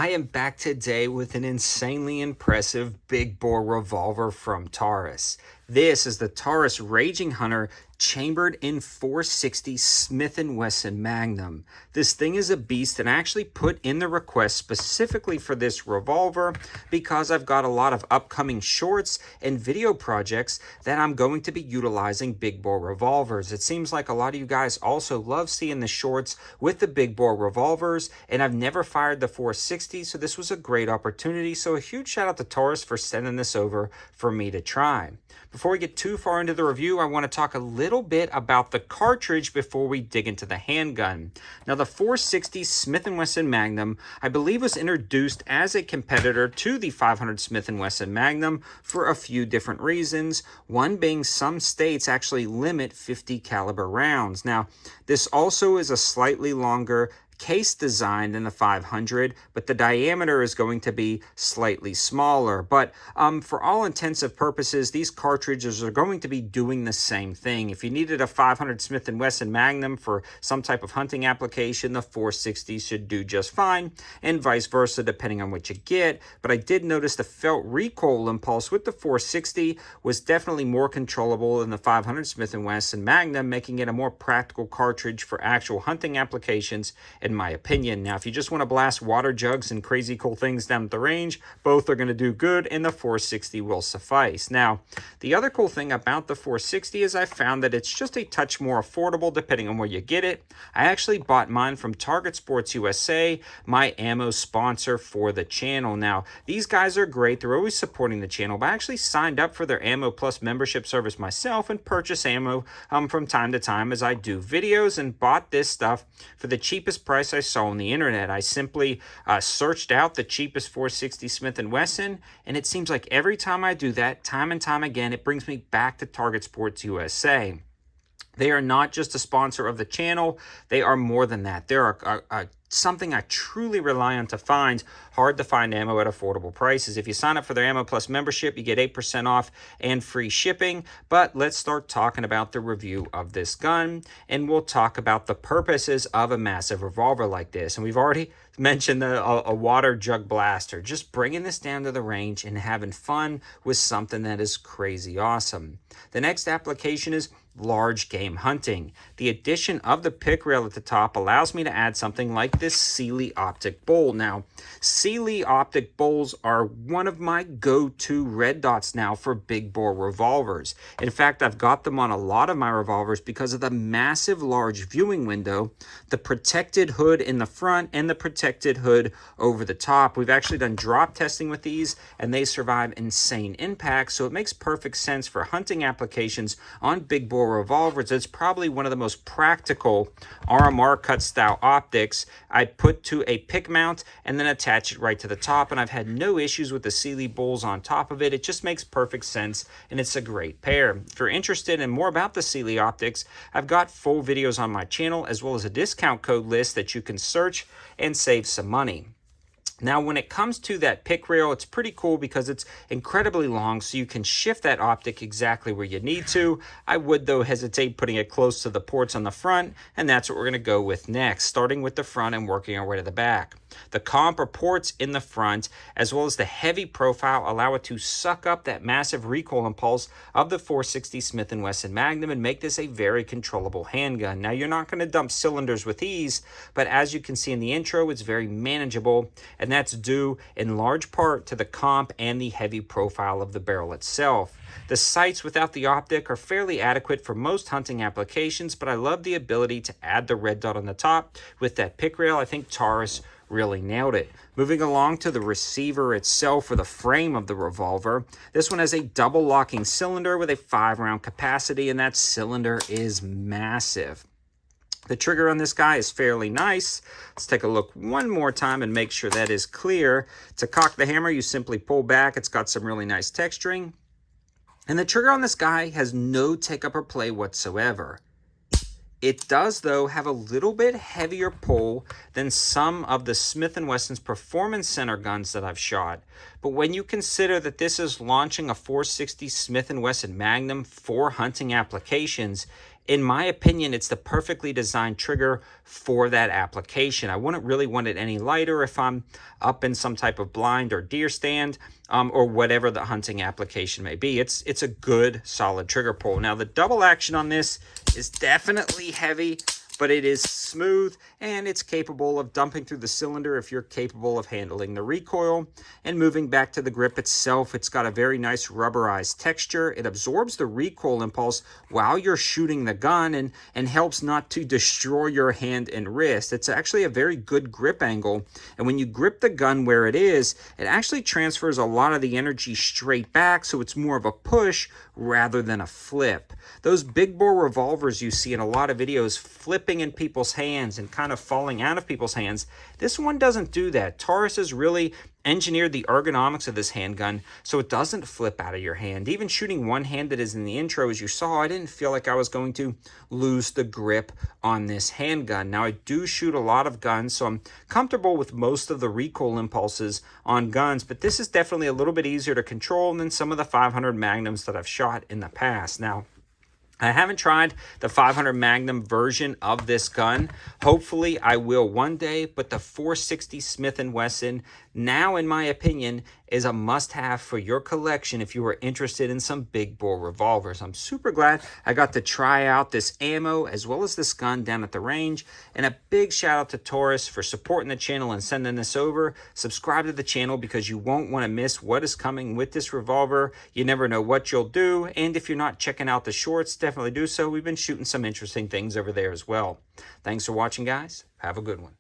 I am back today with an insanely impressive big bore revolver from Taurus. This is the Taurus Raging Hunter chambered in 460 Smith & Wesson Magnum. This thing is a beast, and I actually put in the request specifically for this revolver because I've got a lot of upcoming shorts and video projects that I'm going to be utilizing big bore revolvers. It seems like a lot of you guys also love seeing the shorts with the big bore revolvers, and I've never fired the 460, so this was a great opportunity. So a huge shout out to Taurus for sending this over for me to try. Before we get too far into the review, I want to talk a little bit about the cartridge before we dig into the handgun. Now, the 460 Smith & Wesson Magnum, I believe, was introduced as a competitor to the 500 Smith & Wesson Magnum for a few different reasons. One being some states actually limit 50 caliber rounds. Now, this also is a slightly longer case design than the 500, but the diameter is going to be slightly smaller. But for all intensive purposes, these cartridges are going to be doing the same thing. If you needed a 500 Smith & Wesson Magnum for some type of hunting application, the 460 should do just fine, and vice versa depending on what you get. But I did notice the felt recoil impulse with the 460 was definitely more controllable than the 500 Smith & Wesson Magnum, making it a more practical cartridge for actual hunting applications, in my opinion. Now, if you just want to blast water jugs and crazy cool things down at the range, both are going to do good, and the 460 will suffice. Now, the other cool thing about the 460 is I found that it's just a touch more affordable depending on where you get it. I actually bought mine from Target Sports USA, my ammo sponsor for the channel. Now, these guys are great. They're always supporting the channel, but I actually signed up for their Ammo Plus membership service myself and purchase ammo from time to time as I do videos, and bought this stuff for the cheapest price I saw on the internet. I simply searched out the cheapest 460 Smith & Wesson, and it seems like every time I do that, time and time again, it brings me back to Target Sports USA. They are not just a sponsor of the channel, they are more than that. They're something I truly rely on to find hard to find ammo at affordable prices. If you sign up for their Ammo Plus membership, you get 8% off and free shipping. But let's start talking about the review of this gun, and we'll talk about the purposes of a massive revolver like this. And we've already mentioned a water jug blaster, just bringing this down to the range and having fun with something that is crazy awesome. The next application is large game hunting. The addition of the pick rail at the top allows me to add something like this Sealy optic bowl. Now, Sealy optic bowls are one of my go-to red dots now for big bore revolvers. In fact, I've got them on a lot of my revolvers because of the massive large viewing window, the protected hood in the front, and the protected hood over the top. We've actually done drop testing with these, and they survive insane impacts, so it makes perfect sense for hunting applications on big bore revolvers. It's probably one of the most practical RMR cut style optics. I put to a pick mount and then attach it right to the top, and I've had no issues with the Sealy bowls on top of it. It just makes perfect sense, and it's a great pair. If you're interested in more about the Sealy optics, I've got full videos on my channel as well as a discount code list that you can search and save some money. Now, when it comes to that pick rail, it's pretty cool because it's incredibly long, so you can shift that optic exactly where you need to. I would, though, hesitate putting it close to the ports on the front, and that's what we're going to go with next, starting with the front and working our way to the back. The comp or ports in the front, as well as the heavy profile, allow it to suck up that massive recoil impulse of the 460 Smith & Wesson Magnum and make this a very controllable handgun. Now, you're not going to dump cylinders with ease, but as you can see in the intro, it's very manageable, and that's due in large part to the comp and the heavy profile of the barrel itself. The sights without the optic are fairly adequate for most hunting applications, but I love the ability to add the red dot on the top with that pick rail. I think Taurus really nailed it. Moving along to the receiver itself, or the frame of the revolver, this one has a double locking cylinder with a 5-round capacity, and that cylinder is massive. The trigger on this guy is fairly nice. Let's take a look one more time and make sure that is clear. To cock the hammer, you simply pull back. It's got some really nice texturing. And the trigger on this guy has no take up or play whatsoever. It does, though, have a little bit heavier pull than some of the Smith & Wesson's Performance Center guns that I've shot. But when you consider that this is launching a 460 Smith & Wesson Magnum for hunting applications, in my opinion, it's the perfectly designed trigger for that application. I wouldn't really want it any lighter if I'm up in some type of blind or deer stand, or whatever the hunting application may be. It's a good, solid trigger pull. Now, the double action on this is definitely heavy, but it is smooth and it's capable of dumping through the cylinder if you're capable of handling the recoil. And moving back to the grip itself, it's got a very nice rubberized texture. It absorbs the recoil impulse while you're shooting the gun and helps not to destroy your hand and wrist. It's actually a very good grip angle. And when you grip the gun where it is, it actually transfers a lot of the energy straight back, so it's more of a push rather than a flip. Those big bore revolvers you see in a lot of videos flipping in people's hands and kind of falling out of people's hands, this one doesn't do that. Taurus has really engineered the ergonomics of this handgun so it doesn't flip out of your hand. Even shooting one-handed as in the intro, as you saw, I didn't feel like I was going to lose the grip on this handgun. Now, I do shoot a lot of guns, so I'm comfortable with most of the recoil impulses on guns, but this is definitely a little bit easier to control than some of the 500 Magnums that I've shot in the past. Now, I haven't tried the 500 Magnum version of this gun. Hopefully I will one day, but the 460 Smith & Wesson, now in my opinion, is a must-have for your collection if you are interested in some big bore revolvers. I'm super glad I got to try out this ammo as well as this gun down at the range. And a big shout out to Taurus for supporting the channel and sending this over. Subscribe to the channel because you won't want to miss what is coming with this revolver. You never know what you'll do. And if you're not checking out the shorts, definitely do so. We've been shooting some interesting things over there as well. Thanks for watching, guys. Have a good one.